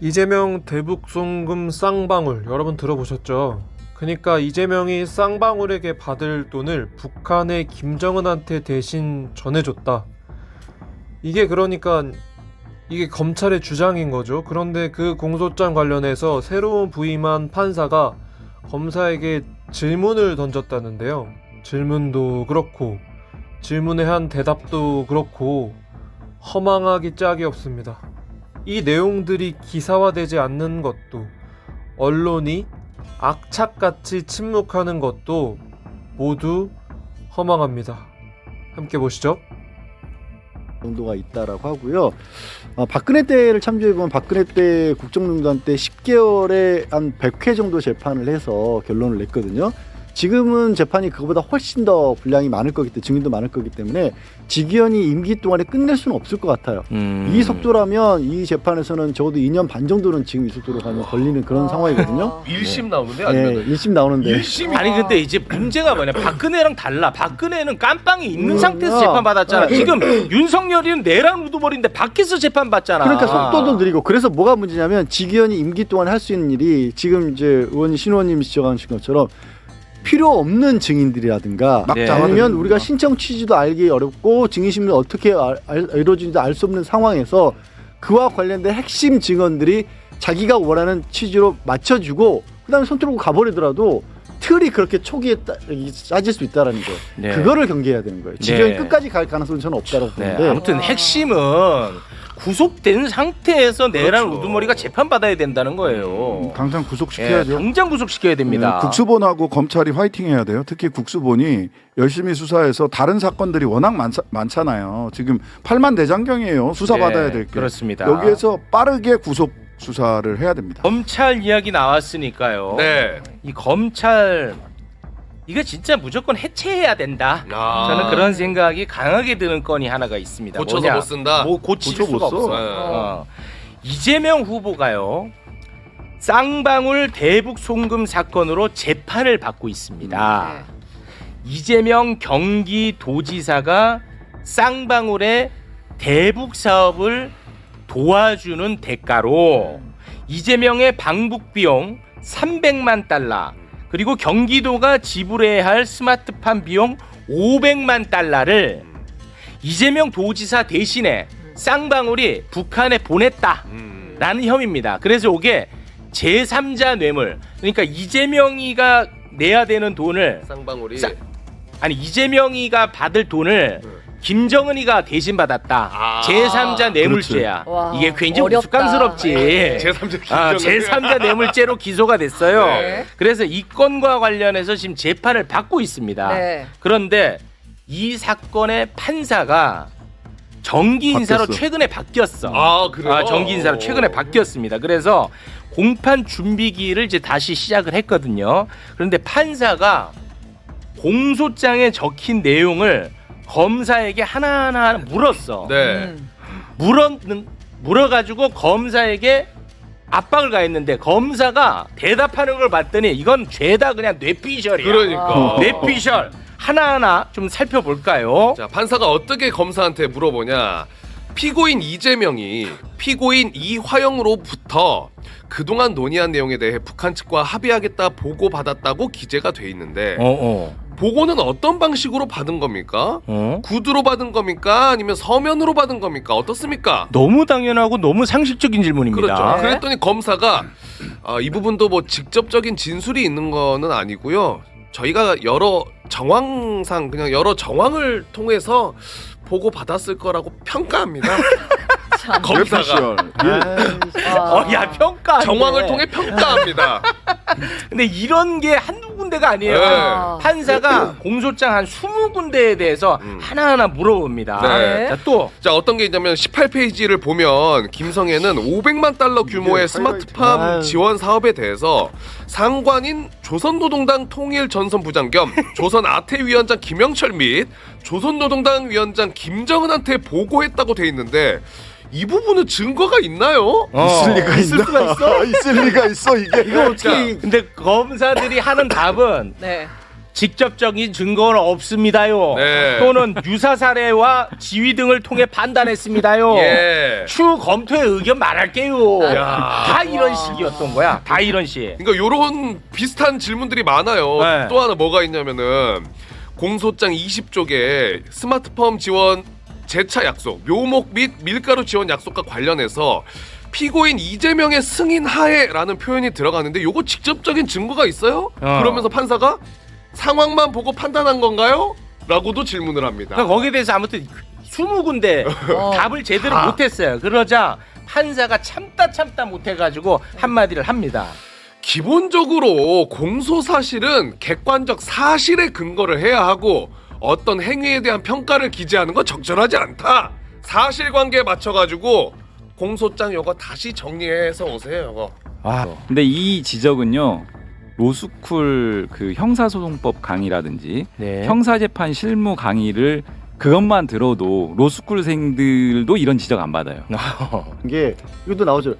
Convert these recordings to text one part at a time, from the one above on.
이재명 대북 송금 쌍방울 여러분 들어보셨죠? 그러니까 이재명이 쌍방울에게 받을 돈을 북한의 김정은한테 대신 전해줬다. 이게 그러니까 이게 검찰의 주장인 거죠. 그런데 그 공소장 관련해서 새로운 부임한 판사가 검사에게 질문을 던졌다는데요. 질문도 그렇고 질문에 한 대답도 그렇고 허망하기 짝이 없습니다. 이 내용들이 기사화되지 않는 것도, 언론이 악착같이 침묵하는 것도 모두 허망합니다. 함께 보시죠. 정도가 있다라고 하고요. 박근혜 때를 참조해보면 박근혜 때 국정농단 때 10개월에 한 100회 정도 재판을 해서 결론을 냈거든요. 지금은 재판이 그거보다 훨씬 더 분량이 많을 거기 때문에, 증인도 많을 거기 때문에 직위원이 임기 동안에 끝낼 수는 없을 것 같아요. 이 속도라면 이 재판에서는 적어도 2년 반 정도는 지금 이 속도로 가면 걸리는 그런 상황이거든요. 1심 나오는데 네, 아니면 1심 나오는데. 1심이 아니 근데 이제 문제가 뭐냐, 박근혜랑 달라. 박근혜는 깜빵이 있는 상태에서 재판받았잖아. 지금 윤석열이는 내란 우두머리인데 밖에서 재판받잖아. 그러니까 속도도 느리고. 그래서 뭐가 문제냐면 직위원이 임기 동안 할 수 있는 일이 지금 이제 신 의원님이 지적하신 것처럼 필요 없는 증인들이라든가 네. 아니면 우리가 신청 취지도 알기 어렵고 증인심을 어떻게 이루어지는지 알 수 없는 상황에서 그와 관련된 핵심 증언들이 자기가 원하는 취지로 맞춰주고 그다음에 손 들고 가버리더라도 틀이 그렇게 초기에 짜질 수 있다는 거. 네. 그거를 경계해야 되는 거예요. 직위원이 네. 끝까지 갈 가능성은 저는 없다고 보는데. 아무튼 핵심은 구속된 상태에서 내란 그렇죠. 우두머리가 재판받아야 된다는 거예요. 당장 구속시켜야죠. 당장 구속시켜야 됩니다. 국수본하고 검찰이 화이팅해야 돼요. 특히 국수본이 열심히 수사해서 다른 사건들이 워낙 많잖아요. 지금 8만 대장경이에요. 수사받아야 될 게. 그렇습니다. 여기에서 빠르게 구속 수사를 해야 됩니다. 검찰 이야기 나왔으니까요. 네. 이 검찰 이거 진짜 무조건 해체해야 된다. 저는 그런 생각이 강하게 드는 건이 하나가 있습니다. 고쳐서 못 쓴다. 뭐 고칠 고쳐 수가 못 써. 없어. 이재명 후보가요, 쌍방울 대북 송금 사건으로 재판을 받고 있습니다. 이재명 경기도지사가 쌍방울의 대북 사업을 도와주는 대가로 이재명의 방북 비용 300만 달러 그리고 경기도가 지불해야 할 스마트팜 비용 500만 달러를 이재명 도지사 대신에 쌍방울이 북한에 보냈다라는 혐의입니다. 그래서 이게 제3자 뇌물, 그러니까 이재명이가 내야 되는 돈을 쌍방울이 이재명이가 받을 돈을 김정은이가 대신 받았다. 제3자 뇌물죄야. 와, 이게 굉장히 어렵다. 우스꽝스럽지. 제3자 제3자 뇌물죄로 기소가 됐어요. 네. 그래서 이 건과 관련해서 지금 재판을 받고 있습니다. 네. 그런데 이 사건의 판사가 정기 인사로 바뀌었어. 최근에 바뀌었어. 아, 그래요? 정기 인사로 최근에 바뀌었습니다. 그래서 공판 준비기를 이제 다시 시작을 했거든요. 그런데 판사가 공소장에 적힌 내용을 검사에게 하나하나 물었어. 네. 물어가지고 검사에게 압박을 가했는데 검사가 대답하는 걸 봤더니 이건 죄다 그냥 뇌피셜이야. 그러니까. 뇌피셜. 하나하나 좀 살펴볼까요? 자, 판사가 어떻게 검사한테 물어보냐. 피고인 이재명이 피고인 이화영으로부터 그동안 논의한 내용에 대해 북한 측과 합의하겠다 보고받았다고 기재가 돼 있는데 보고는 어떤 방식으로 받은 겁니까? 구두로 받은 겁니까? 아니면 서면으로 받은 겁니까? 어떻습니까? 너무 당연하고 너무 상식적인 질문입니다. 그렇죠. 네. 그랬더니 검사가 이 부분도 뭐 직접적인 진술이 있는 거는 아니고요. 저희가 여러 정황상 그냥 여러 정황을 통해서 보고 받았을 거라고 평가합니다. 검사가 야, 평가. 정황을 통해 평가합니다. 근데 이런 게 한두 군데가 아니에요. 네. 판사가 공소장 한 20군데에 대해서 하나하나 물어봅니다. 네. 자, 또 자, 어떤 게 있냐면 18페이지를 보면 김성애는 500만 달러 규모의 스마트팜 아유. 지원 사업에 대해서 상관인 조선노동당 통일전선부장 겸 조선아태위원장 김영철 및 조선노동당 위원장 김정은한테 보고했다고 돼 있는데 이 부분은 증거가 있나요? 있을 리가 있을 있나? 수가 있어? 있을 리가 있어 이게. 이거 어떻게? 근데 검사들이 하는 답은 네. 직접적인 증거는 없습니다요. 네. 또는 유사 사례와 지위 등을 통해 판단했습니다요. 예. 추후 검토의 의견 말할게요. 야. 다 이런 식이었던 거야. 다 이런 식. 그러니까 요런 비슷한 질문들이 많아요. 네. 또 하나 뭐가 있냐면은 공소장 20쪽에 스마트폰 지원 재차 약속, 묘목 및 밀가루 지원 약속과 관련해서 피고인 이재명의 승인 하에라는 표현이 들어가는데 요거 직접적인 증거가 있어요? 그러면서 판사가 상황만 보고 판단한 건가요? 라고도 질문을 합니다. 그러니까 거기에 대해서 아무튼 20군데 답을 제대로 다. 못했어요. 그러자 판사가 참다 못해가지고 한마디를 합니다. 기본적으로 공소 사실은 객관적 사실에 근거를 해야 하고 어떤 행위에 대한 평가를 기재하는 건 적절하지 않다. 사실관계에 맞춰가지고 공소장 요거 다시 정리해서 오세요. 요거. 와, 근데 이 지적은요. 로스쿨 그 형사소송법 강의라든지 네. 형사재판 실무 강의를 그것만 들어도 로스쿨생들도 이런 지적 안 받아요. 이게 이것도 나오죠.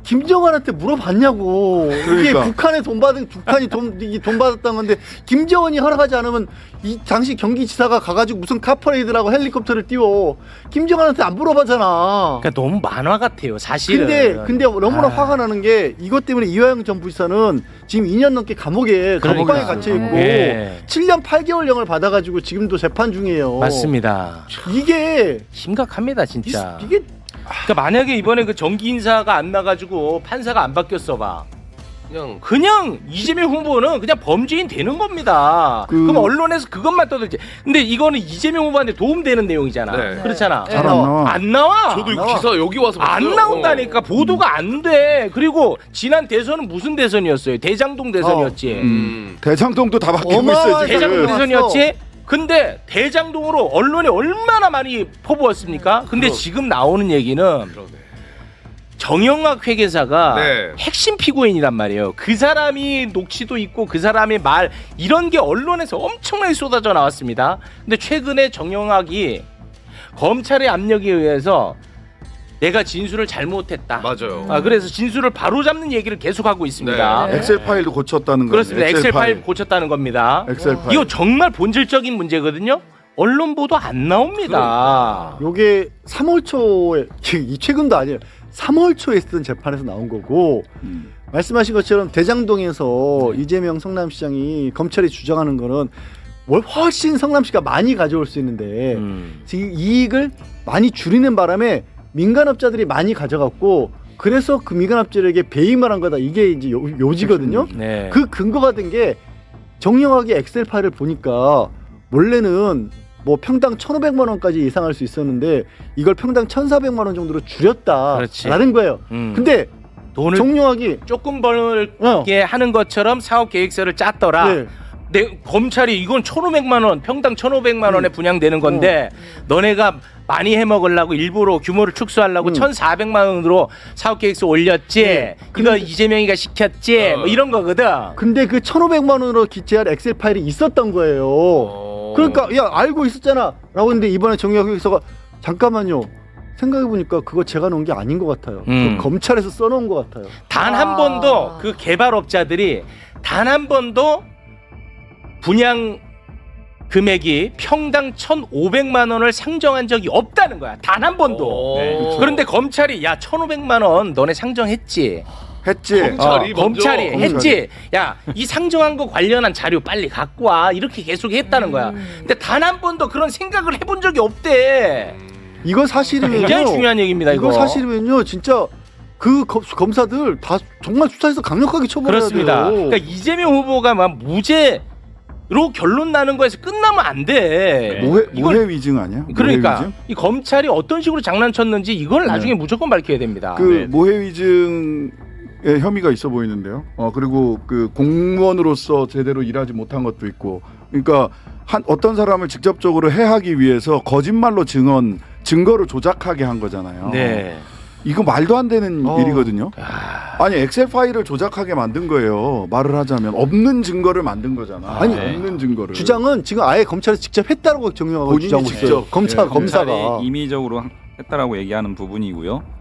김정은한테 물어봤냐고. 이게 그러니까. 북한에 북한이 돈 받았다는 건데 김정은이 허락하지 않으면 이 당시 경기지사가 가가지고 무슨 카퍼레이드라고 헬리콥터를 띄워. 김정은한테 안 물어봤잖아. 그러니까 너무 만화 같아요, 사실은. 근데 너무나 화가 나는 게 이것 때문에 이화영 전 부지사는 지금 2년 넘게 감옥에 그러니까. 갇혀 있고 네. 7년 8개월령을 받아가지고 지금도 재판 중이에요. 맞습니다. 이게 심각합니다, 진짜. 이게 그러니까 만약에 이번에 그 정기 인사가 안 나가지고 판사가 안 바뀌었어 봐. 그냥 이재명 후보는 그냥 범죄인 되는 겁니다. 그럼 언론에서 그것만 떠들지. 근데 이거는 이재명 후보한테 도움되는 내용이잖아. 네. 그렇잖아. 네. 잘 안 나와. 안 나와. 저도 이거 기사 여기 와서 봤어요. 안 나온다니까. 보도가 안 돼. 그리고 지난 대선은 무슨 대선이었어요? 대장동 대선이었지. 대장동도 다 바뀌고 어마어마한 있어요 지금. 대장동 대선이었지? 근데 대장동으로 언론이 얼마나 많이 퍼부었습니까? 근데 지금 나오는 얘기는 그러네. 정영학 회계사가 네. 핵심 피고인이란 말이에요. 그 사람이 녹취도 있고 그 사람의 말 이런 게 언론에서 엄청나게 쏟아져 나왔습니다. 근데 최근에 정영학이 검찰의 압력에 의해서 내가 진술을 잘못했다. 맞아요. 그래서 진술을 바로잡는 얘기를 계속하고 있습니다. 네. 엑셀 파일도 고쳤다는 거예요. 그렇습니다. 엑셀 파일 고쳤다는 겁니다. 엑셀 파일. 이거 정말 본질적인 문제거든요. 언론 보도 안 나옵니다. 요게 3월 초에 이 최근도 아니에요. 3월 초에 있었던 재판에서 나온 거고 말씀하신 것처럼 대장동에서 이재명 성남시장이 검찰이 주장하는 거는 훨씬 성남시가 많이 가져올 수 있는데 지금 이익을 많이 줄이는 바람에 민간업자들이 많이 가져갔고 그래서 그 민간업자들에게 배임을 한 거다. 이게 이제 요지거든요. 네. 그 근거가 된 게 정영학의 엑셀 파일을 보니까 원래는 뭐 평당 1,500만 원까지 예상할 수 있었는데 이걸 평당 1,400만 원 정도로 줄였다라는 거예요. 근데 돈을 정영학이 조금 벌게 하는 것처럼 사업 계획서를 짰더라. 네. 검찰이 이건 1,500만 원, 평당 1,500만 원에 분양되는 건데 너네가 많이 해먹으려고 일부러 규모를 축소하려고 1,400만 원으로 사업 계획서 올렸지. 네. 이거 이재명이가 시켰지. 뭐 이런 거거든. 근데 그 1,500만 원으로 기재할 엑셀 파일이 있었던 거예요. 그러니까 야 알고 있었잖아 라고 했는데 이번에 정영학 회계사가 잠깐만요. 생각해보니까 그거 제가 놓은 게 아닌 것 같아요. 그거 검찰에서 써놓은 것 같아요. 단 한 번도 그 개발업자들이 단 한 번도 분양 금액이 평당 1,500만 원을 상정한 적이 없다는 거야. 단 한 번도. 네. 그런데 검찰이 야 1,500만 원 너네 상정했지. 했지. 검찰이 먼저. 했지. 야 이 상정한 거 관련한 자료 빨리 갖고 와. 이렇게 계속 했다는 거야. 근데 단 한 번도 그런 생각을 해본 적이 없대. 이거 사실이면요. 굉장히 중요한 얘기입니다. 이거 사실이면요. 진짜 그 검사들 다 정말 수사해서 강력하게 처벌해야 그렇습니다. 돼요. 그러니까 이재명 후보가 막 무죄로 결론 나는 거에서 끝나면 안 돼. 모해 위증 아니야? 그러니까 모해 위증? 이 검찰이 어떤 식으로 장난쳤는지 이걸 나중에 무조건 밝혀야 됩니다. 그 모해 위증의 혐의가 있어 보이는데요. 그리고 그 공무원으로서 제대로 일하지 못한 것도 있고. 그러니까 어떤 사람을 직접적으로 해하기 위해서 거짓말로 증거를 조작하게 한 거잖아요. 네. 이거 말도 안 되는 일이거든요. 아니 엑셀 파일을 조작하게 만든 거예요. 말을 하자면 없는 증거를 만든 거잖아. 아니, 없는 증거를. 주장은 지금 아예 검찰이 직접 했다고 정영학을 본인이 주장하고 직접. 있어요. 검사가 검찰이 임의적으로 했다라고 얘기하는 부분이고요.